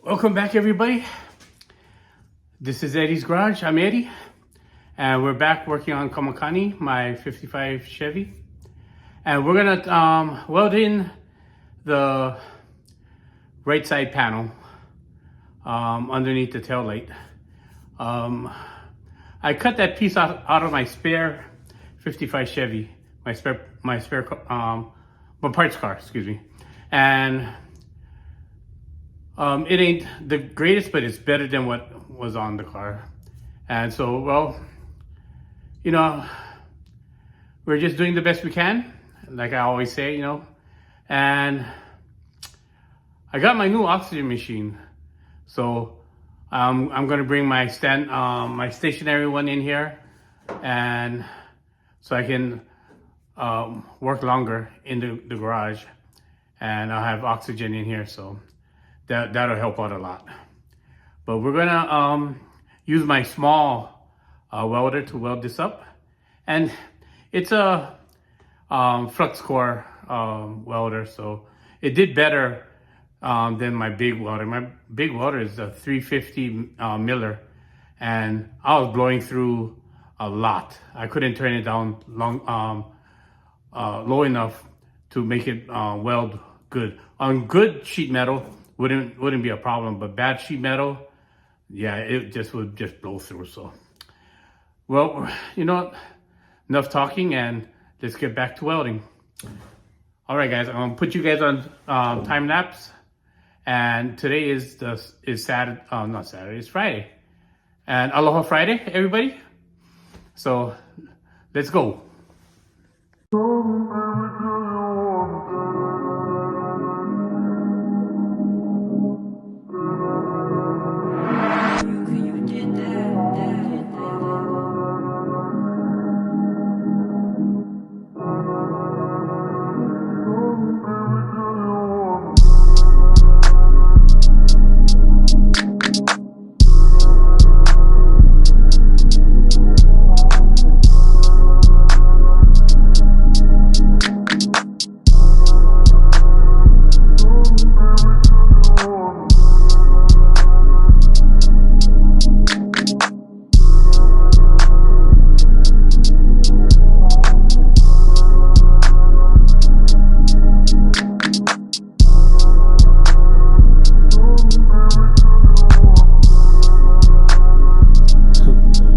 Welcome back, everybody. This is Eddie's Garage. I'm Eddie, and we're back working on KAMAKANI, my 55 Chevy. And we're gonna weld in the right side panel underneath the tail light. I cut that piece out of my spare 55 Chevy, my parts car, excuse me. And it ain't the greatest, but it's better than what was on the car. And so, well, you know, we're just doing the best we can, like I always say, you know. And I got my new oxygen machine, so I'm gonna bring my my stationary one in here, and so I can work longer in the garage, and I'll have oxygen in here, so that'll help out a lot. But we're gonna use my small welder to weld this up, and it's a flux core welder, so it did better than my big welder. My big welder is a 350 miller, and I was blowing through a lot. I couldn't turn it down low enough to make it weld good. On good sheet metal, wouldn't be a problem, but bad sheet metal, yeah, it would just blow through. So, well, you know what? Enough talking, and let's get back to welding. All right, guys, I'm gonna put you guys on time lapse, and today is Saturday. Not Saturday, it's Friday, and Aloha Friday, everybody. So, let's go.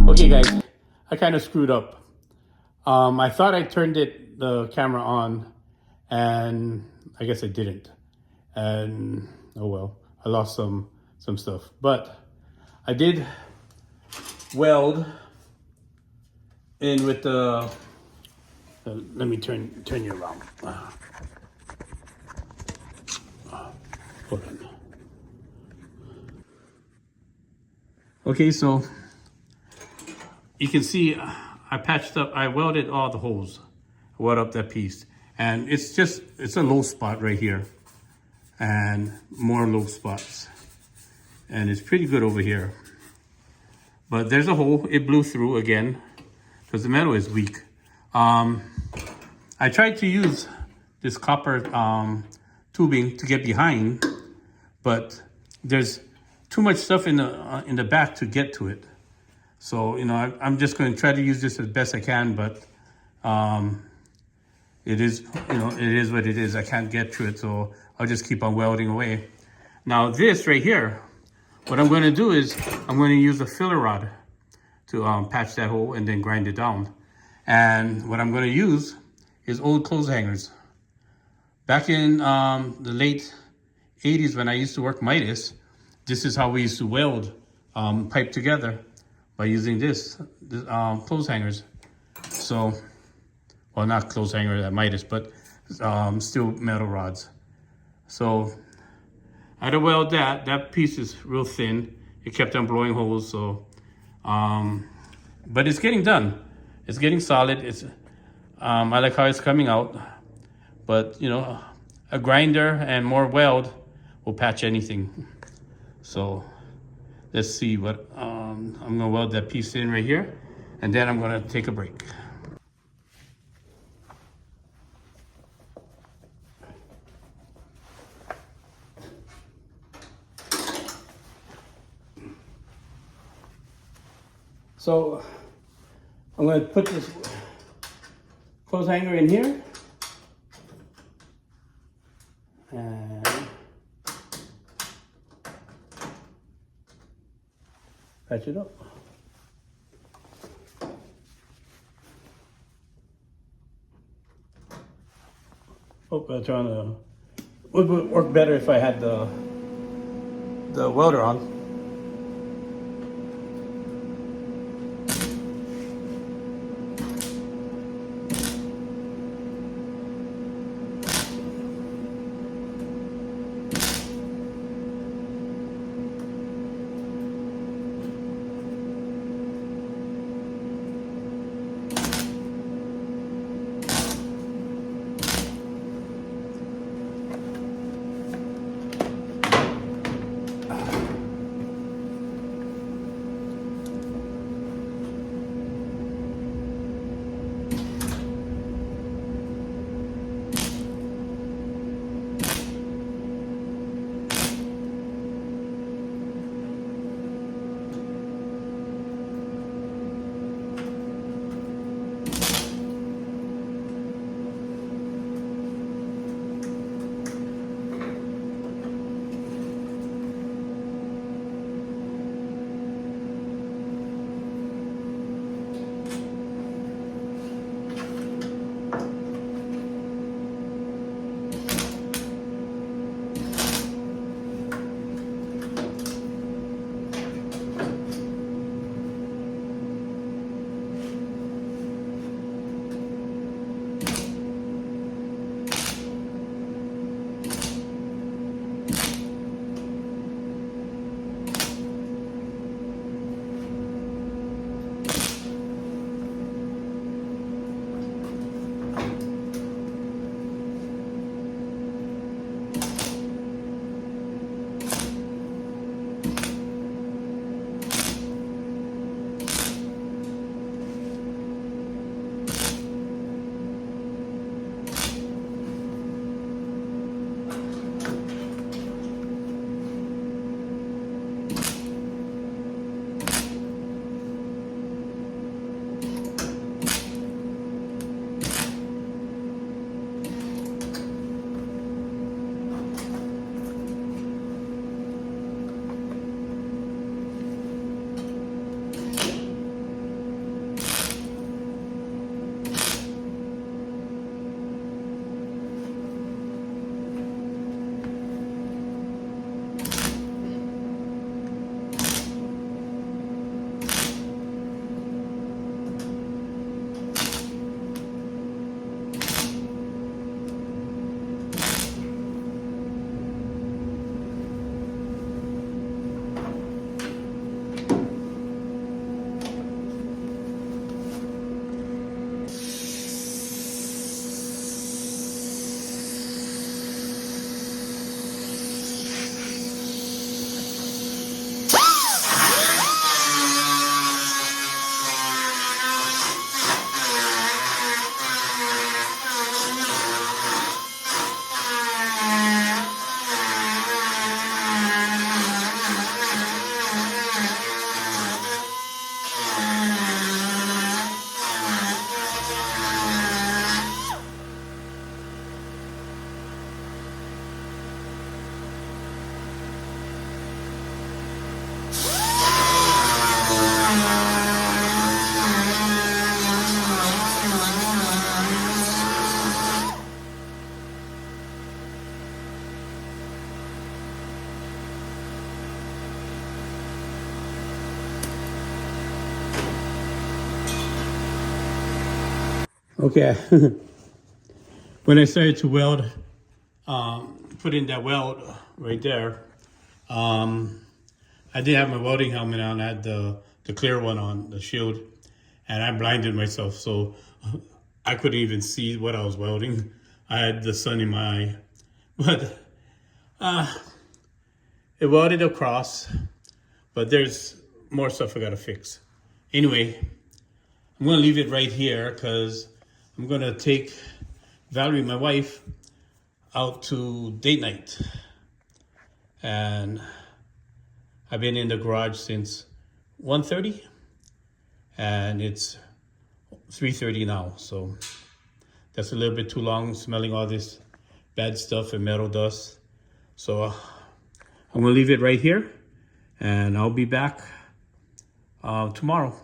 Okay, guys, I kind of screwed up. I thought I turned the camera on, and I guess I didn't. And oh well, I lost some stuff. But I did weld in with the. Let me turn you around. Hold on. Okay, so you can see I welded all the holes. I welded up that piece. And it's a low spot right here. And more low spots. And it's pretty good over here. But there's a hole, it blew through again, because the metal is weak. I tried to use this copper tubing to get behind, but there's too much stuff in the back to get to it. So, you know, I'm just going to try to use this as best I can, but it is, you know, it is what it is. I can't get to it, so I'll just keep on welding away. Now this right here, what I'm going to do is I'm going to use a filler rod to patch that hole and then grind it down. And what I'm going to use is old clothes hangers. Back in the late 80s when I used to work Midas, this is how we used to weld pipe together, by using this clothes hangers. So, well, not clothes hanger at Midas, but steel metal rods. So I had to weld that piece is real thin. It kept on blowing holes, so but it's getting done. It's getting solid. It's I like how it's coming out, but you know, a grinder and more weld will patch anything. So let's see what I'm gonna weld that piece in right here, and then I'm gonna take a break. So I'm going to put this clothes hanger in here. And patch it up. Oh, I'm trying to. Would work better if I had the welder on. Okay. When I started to weld, put in that weld right there, I didn't have my welding helmet on. I had the clear one on, the shield, and I blinded myself, so I couldn't even see what I was welding. I had the sun in my eye. But it welded across, but there's more stuff I gotta fix. Anyway, I'm gonna leave it right here because I'm gonna take Valerie, my wife, out to date night. And I've been in the garage since 1:30. and it's 3:30 now. So that's a little bit too long, smelling all this bad stuff and metal dust. So I'm gonna leave it right here, and I'll be back tomorrow.